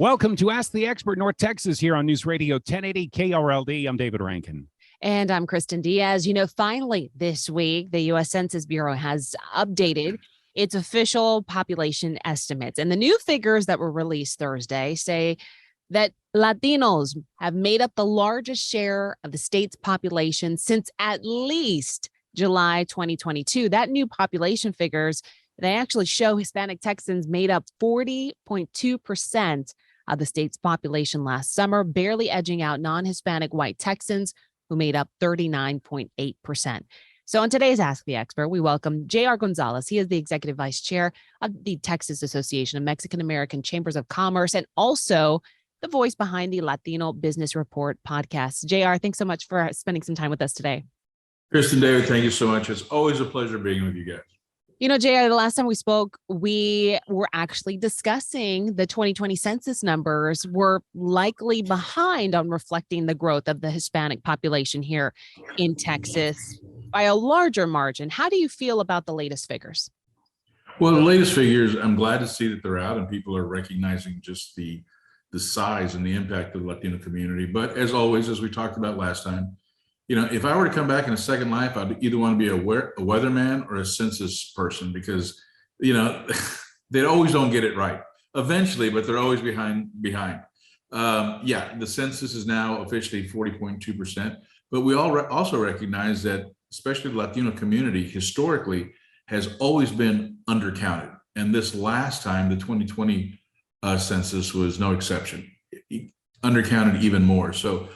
Welcome to Ask the Expert North Texas here on News Radio 1080 KRLD. I'm David Rankin. And I'm Kristen Diaz. Finally this week, the U.S. Census Bureau has updated its official population estimates. And the new figures that were released Thursday say that Latinos have made up the largest share of the state's population since at least July 2022. That new population figures, they actually show Hispanic Texans made up 40.2% of the state's population last summer, barely edging out non-Hispanic white Texans, who made up 39.8%. So on today's Ask the Expert, we welcome J.R. Gonzalez. He is the Executive Vice Chair of the Texas Association of Mexican American Chambers of Commerce and also the voice behind the Latino Business Report podcast. J.R., thanks so much for spending some time with us today. Kristen, David, thank you so much. It's always a pleasure being with you guys. JR, the last time we spoke, we were actually discussing the 2020 census numbers were likely behind on reflecting the growth of the Hispanic population here in Texas by a larger margin. How do you feel about the latest figures? Well, the latest figures, I'm glad to see that they're out and people are recognizing just the size and the impact of the Latino community. But as always, as we talked about last time, if I were to come back in a second life, I'd either want to be a weatherman or a census person because, they always don't get it right eventually, but they're always behind. The census is now officially 40.2%, but we all also recognize that especially the Latino community historically has always been undercounted. And this last time, the 2020 census was no exception, undercounted even more. So,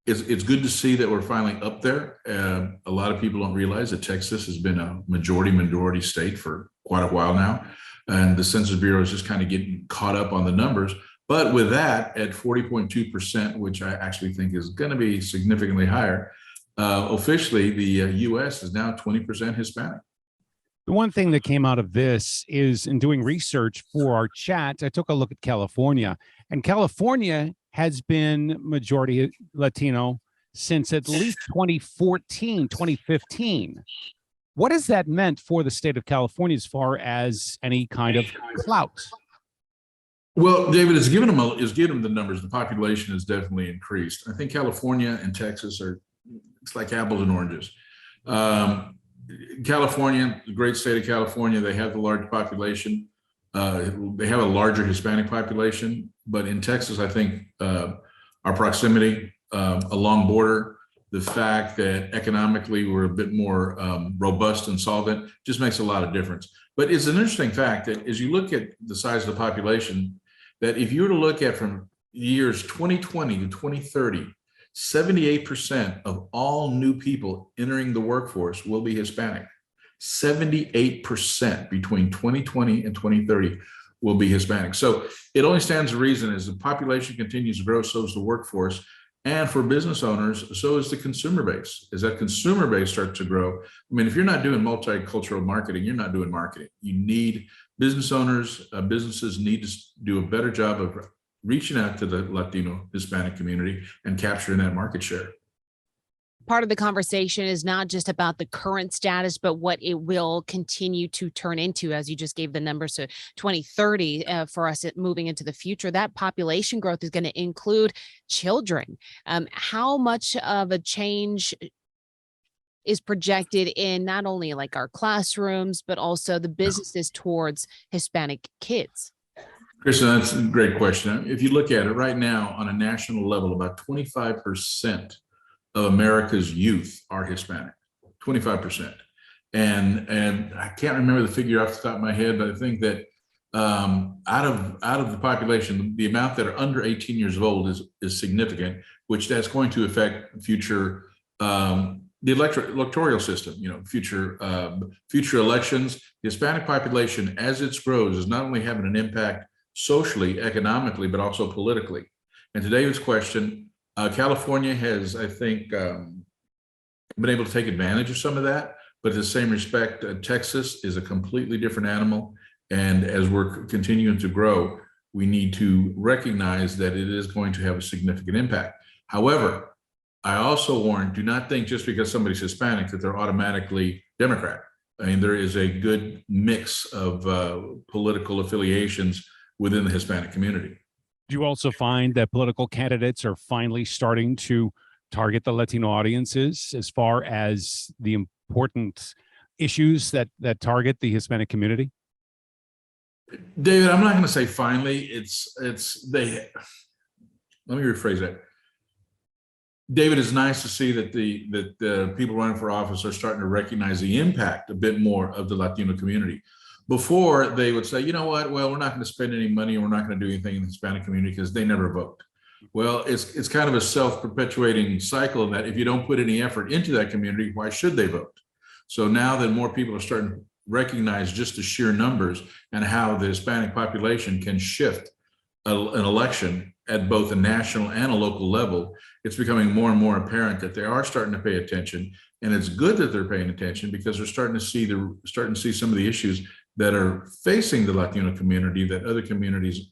it's good to see that we're finally up there. A lot of people don't realize that Texas has been a majority state for quite a while now. And the Census Bureau is just kind of getting caught up on the numbers. But with that at 40.2%, which I actually think is going to be significantly higher, officially the U.S. is now 20% Hispanic. The one thing that came out of this is in doing research for our chat, I took a look at California, and California has been majority Latino since at least 2015. What has that meant for the state of California as far as any kind of clout? Well, David, it's given them the numbers. The population has definitely increased. I think California and Texas it's like apples and oranges. California, the great state of California, they have the large population. They have a larger Hispanic population, but in Texas, I think our proximity, a long border, the fact that economically we're a bit more robust and solvent just makes a lot of difference. But it's an interesting fact that as you look at the size of the population, that if you were to look at from years 2020 to 2030, 78% of all new people entering the workforce will be Hispanic. 78% between 2020 and 2030 will be Hispanic. So it only stands to reason as the population continues to grow, so is the workforce. And for business owners, so is the consumer base. As that consumer base starts to grow, if you're not doing multicultural marketing, you're not doing marketing. You need business owners, businesses need to do a better job of reaching out to the Latino Hispanic community and capturing that market share. Part of the conversation is not just about the current status, but what it will continue to turn into, as you just gave the numbers to 2030 for us moving into the future. That population growth is going to include children. How much of a change is projected in not only like our classrooms, but also the businesses towards Hispanic kids? Kristen, that's a great question. If you look at it right now on a national level, about 25% of America's youth are Hispanic, 25%. And I can't remember the figure off the top of my head, but I think that out of the population, the amount that are under 18 years old is significant, which that's going to affect future the electoral system, future elections. The Hispanic population, as it grows, is not only having an impact socially, economically, but also politically. And to David's question, California has, I think, been able to take advantage of some of that, but in the same respect, Texas is a completely different animal. And as we're continuing to grow, we need to recognize that it is going to have a significant impact. However, I also warn, do not think just because somebody's Hispanic that they're automatically Democrat. I mean, there is a good mix of political affiliations within the Hispanic community. Do you also find that political candidates are finally starting to target the Latino audiences as far as the important issues that target the Hispanic community? David, I'm not going to say finally. Let me rephrase that. David, it's nice to see that the people running for office are starting to recognize the impact a bit more of the Latino community. Before, they would say, you know what, well, we're not going to spend any money and we're not going to do anything in the Hispanic community because they never vote. Well, it's kind of a self-perpetuating cycle in that if you don't put any effort into that community, why should they vote? So now that more people are starting to recognize just the sheer numbers and how the Hispanic population can shift an election at both a national and a local level, it's becoming more and more apparent that they are starting to pay attention. And it's good that they're paying attention because they're starting to see some of the issues that are facing the Latino community that other communities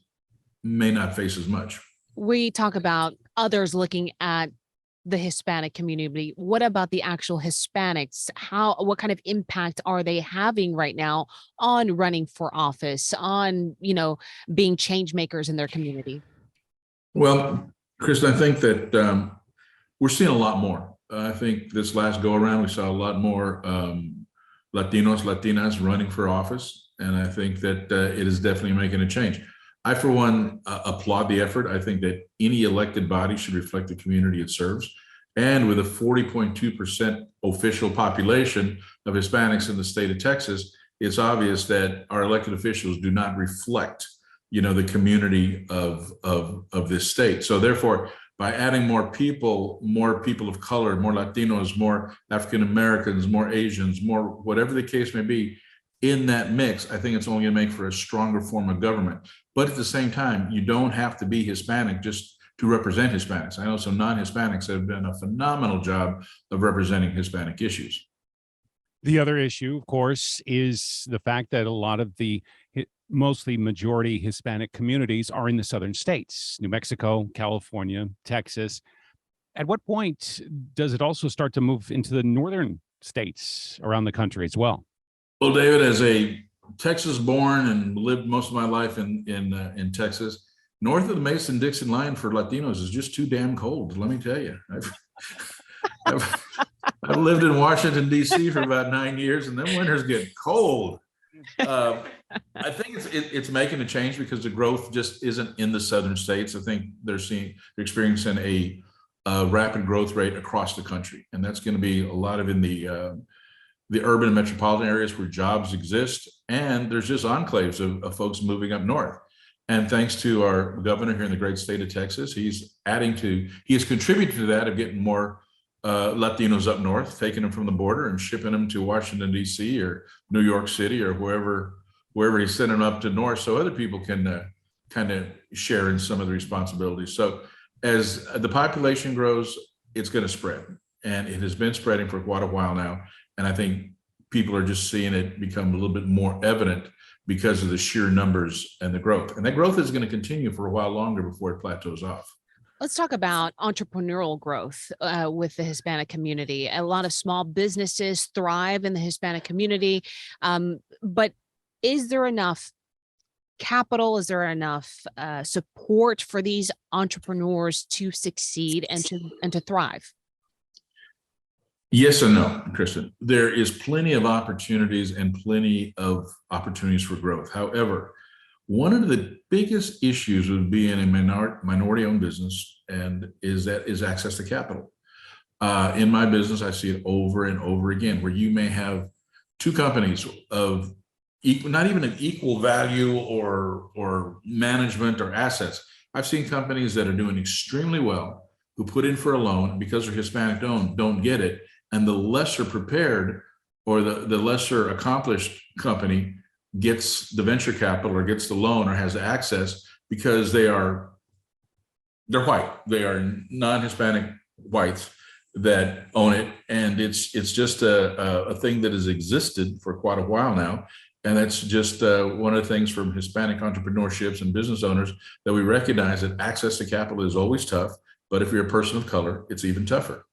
may not face as much. We talk about others looking at the Hispanic community. What about the actual Hispanics? What kind of impact are they having right now on running for office, on, being change makers in their community? Well, Kristen, I think that we're seeing a lot more. I think this last go around, we saw a lot more Latinos, Latinas running for office. And I think that it is definitely making a change. I, for one, applaud the effort. I think that any elected body should reflect the community it serves. And with a 40.2% official population of Hispanics in the state of Texas, it's obvious that our elected officials do not reflect, the community of this state. So therefore, by adding more people of color, more Latinos, more African Americans, more Asians, more whatever the case may be, in that mix, I think it's only going to make for a stronger form of government. But at the same time, you don't have to be Hispanic just to represent Hispanics. I know some non-Hispanics have done a phenomenal job of representing Hispanic issues. The other issue, of course, is the fact that a lot of the mostly majority Hispanic communities are in the southern states, New Mexico, California, Texas. At what point does it also start to move into the northern states around the country as well? Well, David, as a Texas born and lived most of my life in Texas, north of the Mason-Dixon line for Latinos is just too damn cold. Let me tell you, I've lived in Washington, D.C. for about 9 years, and then winters get cold. I think it's making a change because the growth just isn't in the southern states. I think they're experiencing a rapid growth rate across the country, and that's going to be a lot of in the urban and metropolitan areas where jobs exist, and there's just enclaves of folks moving up north. And thanks to our governor here in the great state of Texas, he has contributed to that of getting more Latinos up north, taking them from the border and shipping them to Washington, D.C. or New York City or wherever he's sending them up to north so other people can kind of share in some of the responsibilities. So as the population grows, it's going to spread. And it has been spreading for quite a while now. And I think people are just seeing it become a little bit more evident because of the sheer numbers and the growth. And that growth is going to continue for a while longer before it plateaus off. Let's talk about entrepreneurial growth with the Hispanic community. A lot of small businesses thrive in the Hispanic community. But is there enough capital? Is there enough support for these entrepreneurs to succeed and to thrive? Yes and no, Kristen. There is plenty of opportunities and plenty of opportunities for growth. However, one of the biggest issues with being a minority-owned business is access to capital. In my business, I see it over and over again, where you may have two companies of not even an equal value or management or assets. I've seen companies that are doing extremely well who put in for a loan because they're Hispanic don't get it. And the lesser prepared or the lesser accomplished company gets the venture capital or gets the loan or has access because they're white. They are non-Hispanic whites that own it. And it's just a thing that has existed for quite a while now. And that's just one of the things from Hispanic entrepreneurships and business owners that we recognize that access to capital is always tough. But if you're a person of color, it's even tougher.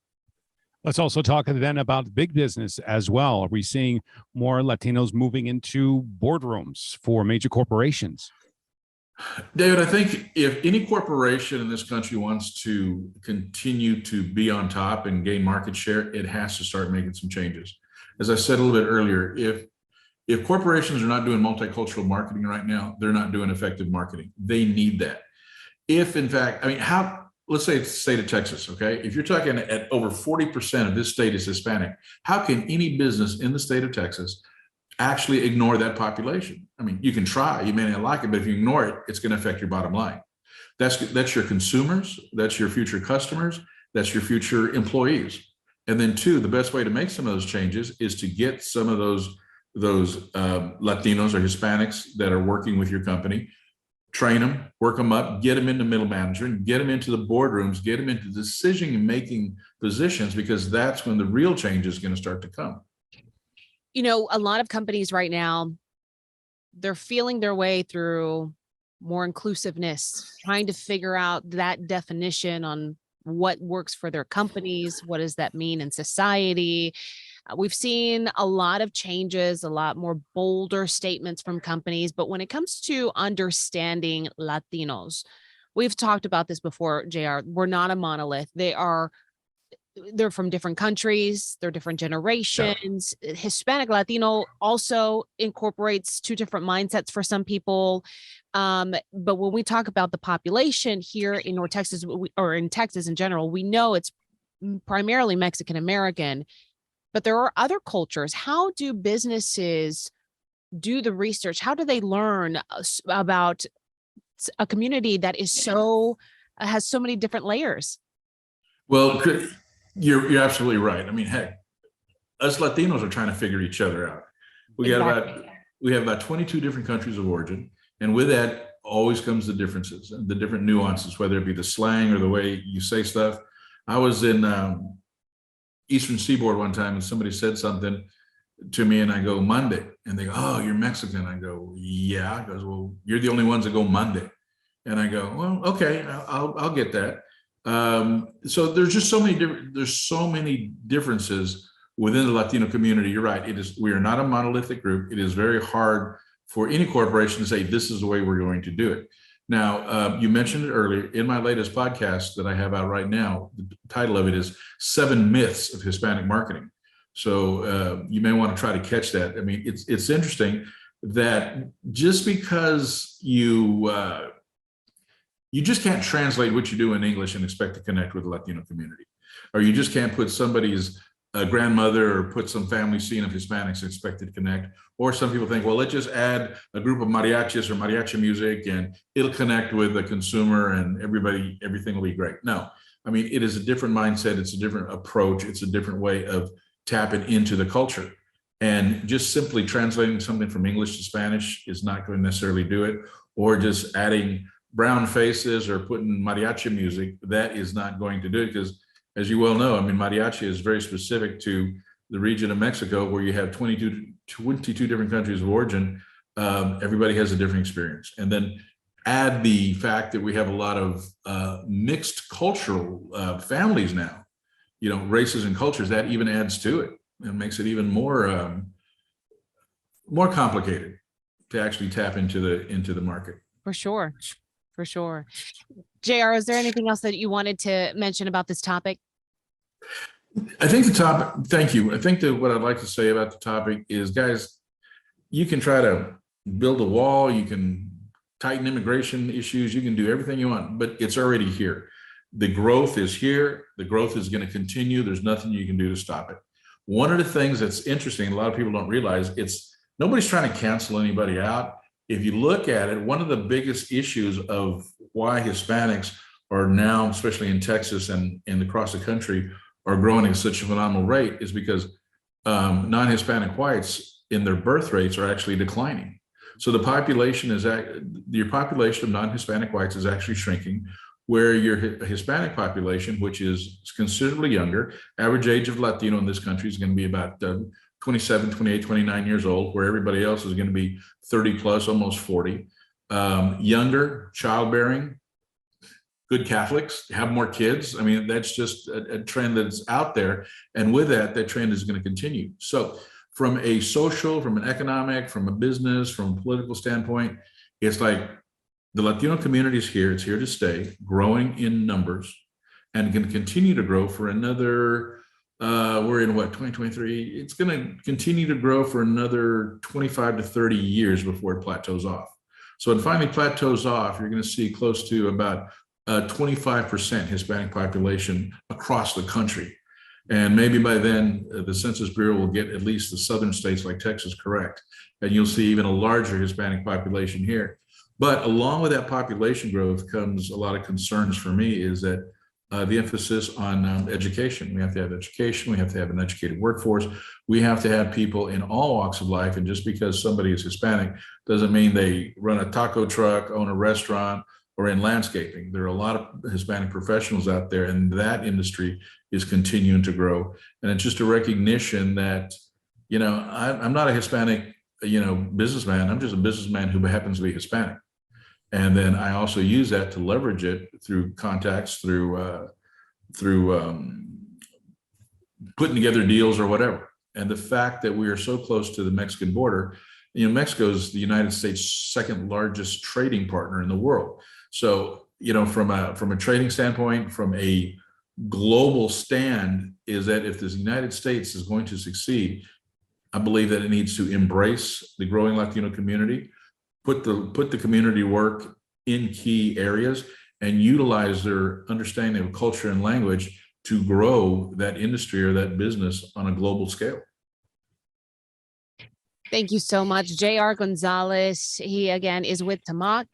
Let's also talk then about big business as well. Are we seeing more Latinos moving into boardrooms for major corporations? David, I think if any corporation in this country wants to continue to be on top and gain market share, it has to start making some changes. As I said a little bit earlier, if corporations are not doing multicultural marketing right now, they're not doing effective marketing. They need that. If in fact, I mean, let's say it's the state of Texas, okay? If you're talking at over 40% of this state is Hispanic, how can any business in the state of Texas actually ignore that population? I mean, you can try, you may not like it, but if you ignore it, it's going to affect your bottom line. That's your consumers, that's your future customers, that's your future employees. And then two, the best way to make some of those changes is to get some of those Latinos or Hispanics that are working with your company, train them, work them up, get them into middle management, get them into the boardrooms, get them into decision-making positions, because that's when the real change is going to start to come. You know, a lot of companies right now, they're feeling their way through more inclusiveness, trying to figure out that definition on what works for their companies. What does that mean in society? We've seen a lot of changes, a lot more bolder statements from companies. But when it comes to understanding Latinos, we've talked about this before, JR. We're not a monolith. They're from different countries, they're different generations. Yeah. Hispanic Latino also incorporates two different mindsets for some people. But when we talk about the population here in North Texas, or in Texas in general, we know it's primarily Mexican American. But there are other cultures. How do businesses do the research? How do they learn about a community that is has so many different layers? Well, you're absolutely right. I mean, heck, us Latinos are trying to figure each other out. We have about 22 different countries of origin, and with that always comes the differences and the different nuances, whether it be the slang or the way you say stuff. I was in Eastern Seaboard one time and somebody said something to me and I go, Monday. And they go, oh, you're Mexican. I go, yeah. He goes, well, you're the only ones that go Monday. And I go, well, okay, I'll get that. So there's just so many differences within the Latino community. You're right. We are not a monolithic group. It is very hard for any corporation to say, this is the way we're going to do it. Now, you mentioned it earlier in my latest podcast that I have out right now. The title of it is 7 Myths of Hispanic Marketing. So you may want to try to catch that. I mean, it's interesting that just because you just can't translate what you do in English and expect to connect with the Latino community, or you just can't put somebody's grandmother or put some family scene of Hispanics expected to connect. Or some people think, well, let's just add a group of mariachis or mariachi music and it'll connect with the consumer and everything will be great. No, I mean, it is a different mindset. It's a different approach. It's a different way of tapping into the culture. And just simply translating something from English to Spanish is not going to necessarily do it. Or just adding brown faces or putting mariachi music, that is not going to do it, because as you well know, I mean, mariachi is very specific to the region of Mexico where you have 22 different countries of origin. Everybody has a different experience. And then add the fact that we have a lot of mixed cultural families now, you know, races and cultures, that even adds to it and makes it even more complicated to actually tap into the market. For sure. For sure. JR, is there anything else that you wanted to mention about this topic? I think thank you. I think that what I'd like to say about the topic is, guys, you can try to build a wall, you can tighten immigration issues, you can do everything you want, but it's already here. The growth is here. The growth is going to continue. There's nothing you can do to stop it. One of the things that's interesting, a lot of people don't realize, nobody's trying to cancel anybody out. If you look at it, one of the biggest issues of why Hispanics are now, especially in Texas and across the country, are growing at such a phenomenal rate is because non-Hispanic whites in their birth rates are actually declining. So your population of non-Hispanic whites is actually shrinking, where your Hispanic population, which is considerably younger, average age of Latino in this country is going to be about 27, 28, 29 years old, where everybody else is going to be 30 plus, almost 40. Younger, childbearing, good Catholics, have more kids. I mean, that's just a trend that's out there. And with that trend is going to continue. So from a social, from an economic, from a business, from a political standpoint, it's like The Latino community is here. It's here to stay, growing in numbers, and can continue to grow for another, we're in what, 2023? It's going to continue to grow for another 25 to 30 years before it plateaus off. So it finally plateaus off, you're going to see close to about 25% Hispanic population across the country. And maybe by then, the Census Bureau will get at least the southern states like Texas correct. And you'll see even a larger Hispanic population here. But along with that population growth comes a lot of concerns for me, is that the emphasis on education. We have to have education. We have to have an educated workforce. We have to have people in all walks of life. And just because somebody is Hispanic doesn't mean they run a taco truck, own a restaurant, or in landscaping. There are a lot of Hispanic professionals out there, and that industry is continuing to grow. And it's just a recognition that, you know, I'm not a Hispanic, you know, businessman. I'm just a businessman who happens to be Hispanic. And then I also use that to leverage it through contacts, through putting together deals or whatever. And the fact that we are so close to the Mexican border, you know, Mexico is the United States' second largest trading partner in the world. So, you know, from a trading standpoint, from a global stand, is that if the United States is going to succeed, I believe that it needs to embrace the growing Latino community, put the community work in key areas, and utilize their understanding of culture and language to grow that industry or that business on a global scale. Thank you so much, J.R. Gonzalez. He again is with TAMACC,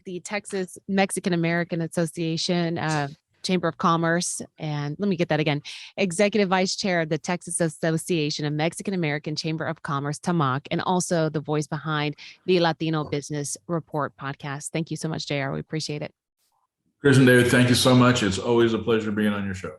the Texas Mexican American Association, Chamber of Commerce, and let me get that again, Executive Vice Chair of the Texas Association of Mexican American Chamber of Commerce, TAMACC, and also the voice behind the Latino Business Report podcast. Thank you so much, JR. We appreciate it. Chris and David, thank you so much. It's always a pleasure being on your show.